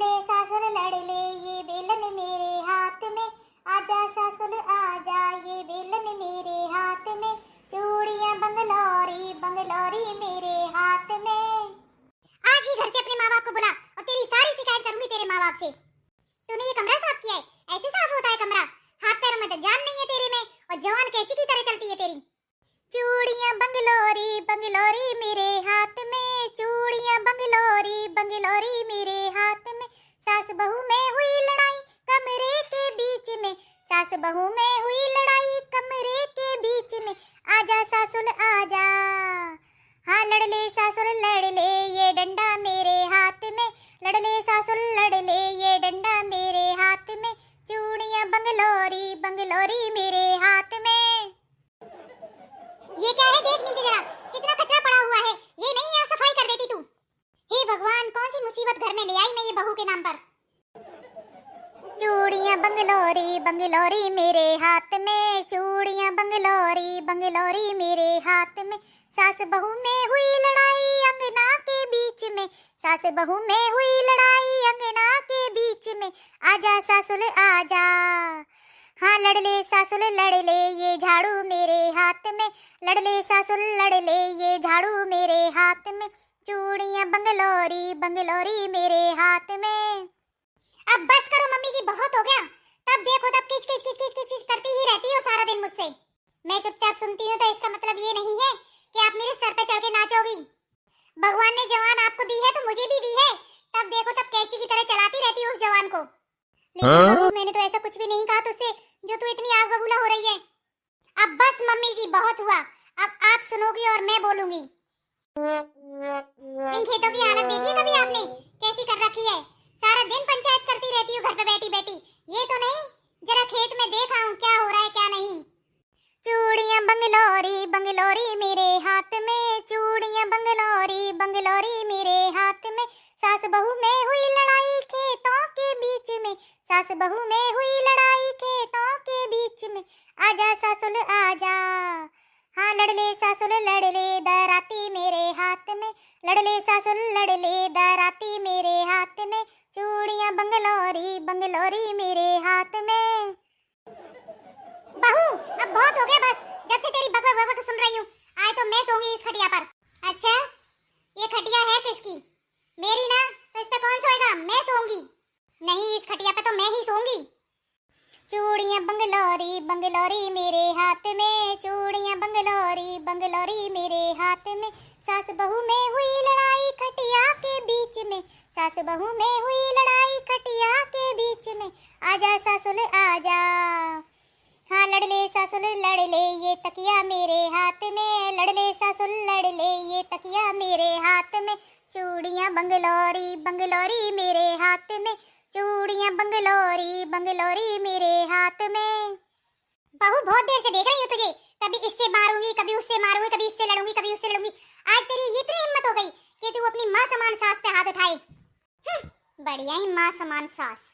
ले सासुर लड़ ले ये बेलन मेरे हाथ में, आजा सासुर आजा ये बेलन मेरे हाथ में, चूड़ियां बंगलोरी बंगलोरी मेरे हाथ में। आज ही घर से अपने माँ बाप को बुला और तेरी सारी शिकायत करूंगी तेरे माँ बाप से। तूने ये कमरा साफ किया है, ऐसे साफ होता है कमरा? हाथ पैरों में तो जान नहीं है तेरे में और जवान कैंची की तरह चलती है तेरी। चूड़ियां बंगलोरी बंगलोरी मेरे हाथ में, चूड़ियां बंगलोरी बंगलोरी मेरे हाथ में, सास बहू में हुई लड़ाई कमरे के बीच में, सास बहू में हुई लड़ाई कमरे के बीच में, आजा सासुल आजा। हाँ लड़ ले सासुल लड़ ले ये डंडा मेरे हाथ में, लड़ ले सासुल लड़ ले ये डंडा मेरे हाथ में, चूड़ियां बंगलोरी बंगलोरी मेरे हाथ में। ये क्या है? देख नीचे जरा, कितना कचरा पड़ा हुआ है। ये नहीं यहाँ सफाई कर देती तू? हे भगवान, कौन सी मुसीबत घर में ले आई मैं ये बहू के नाम पर। चूड़ियां बंगलोरी बंगलोरी मेरे हाथ में, चूड़ियां बंगलोरी बंगलोरी मेरे हाथ में, सास बहू में हुई लड़ाई अंगना के बीच में, सास बहू में हुई लड़ाई अंगना के बीच में, आजा सासुल आजा। हाँ लड़ ले सासुल लड़ ले ये झाड़ू मेरे हाथ में, लड़ ले सासुल लड़ ले ये झाड़ू मेरे हाथ में, चूड़ियां बंगलोरी बंगलोरी मेरे हाथ में। अब बस करो मम्मी जी, बहुत हो गया। तब देखो तब किच किच किच किच किच करती ही रहती हो सारा दिन मुझसे। मैं चुपचाप सुनती हूँ तो इसका मतलब ये नहीं है कि आप मेरे सर पे चढ़ के नाचोगी। भगवान ने जवान आपको दी है तो मुझे भी दी है, तब देखो तब कैंची की तरह चलाती रहती हो उस जवान को। लेकिन बहू, मैंने तो ऐसा कुछ भी नहीं कहा तुझसे जो तू इतनी आग बबूला हो रही है। अब बस मम्मी जी, बहुत हुआ। अब आप सुनोगी और मैं बोलूंगी। इन खेतों की हालत देखी कभी आपने कैसी कर रखी है? सारा दिन पंचायत करती रहती हूँ घर पे बैठी बैठी। ये तो नहीं जरा खेत में देखा हूँ क्या हो रहा है क्या नहीं। चूड़ियां बंगलोरी बंगलोरी मेरे हाथ में, चूड़ियां बंगलोरी बंगलोरी मेरे हाथ में, सास बहू में हुई लड़ाई खेतों के बीच में, सास बहू में हुई लड़ाई खेतों के बीच में, आजा सासुल आजा। हाँ लड़ ले सासुल लड़ ले दराती मेरे हाथ में, लड़ ले सासुल लड़ ले दराती मेरे हाथ में, चूड़ियां बंगलोरी बंगलोरी मेरे हाथ में। बहू अब बहुत हो गया बस, जब से तेरी बकबक बकबक सुन रही हूँ। आज तो मैं सोऊंगी इस खटिया पर। अच्छा, ये खटिया है किसकी? मेरी ना, तो इस पे कौन सोएगा? मैं सोऊंगी। नहीं, इस खटिया पे तो मैं ही सोऊंगी। चूड़ियां बंगलोरी बंगलोरी मेरे हाथ में, चूड़ियां बंगलोरी बंगलोरी मेरे हाथ में, सास बहू में हुई लड़ाई खटिया के बीच में, सास बहू में हुई लड़ाई खटिया के बीच में, आजा सासुल आजा। हाँ लड़ ले सासुल लड़ ले ये तकिया मेरे हाथ में, लड़ ले सासुल लड़ ले ये तकिया मेरे हाथ में, चूड़ियां बंगलोरी बंगलोरी मेरे हाथ में, चूड़ियां बंगलोरी बंगलोरी मेरे हाथ में। बहू बहुत देर से देख रही हूँ तुझे, कभी इससे मारूंगी कभी उससे मारूंगी, कभी इससे लड़ूंगी कभी उससे लड़ूंगी। आज तेरी इतनी हिम्मत हो गई कि तू अपनी माँ समान सास पे हाथ उठाए। बढ़िया ही माँ समान सास।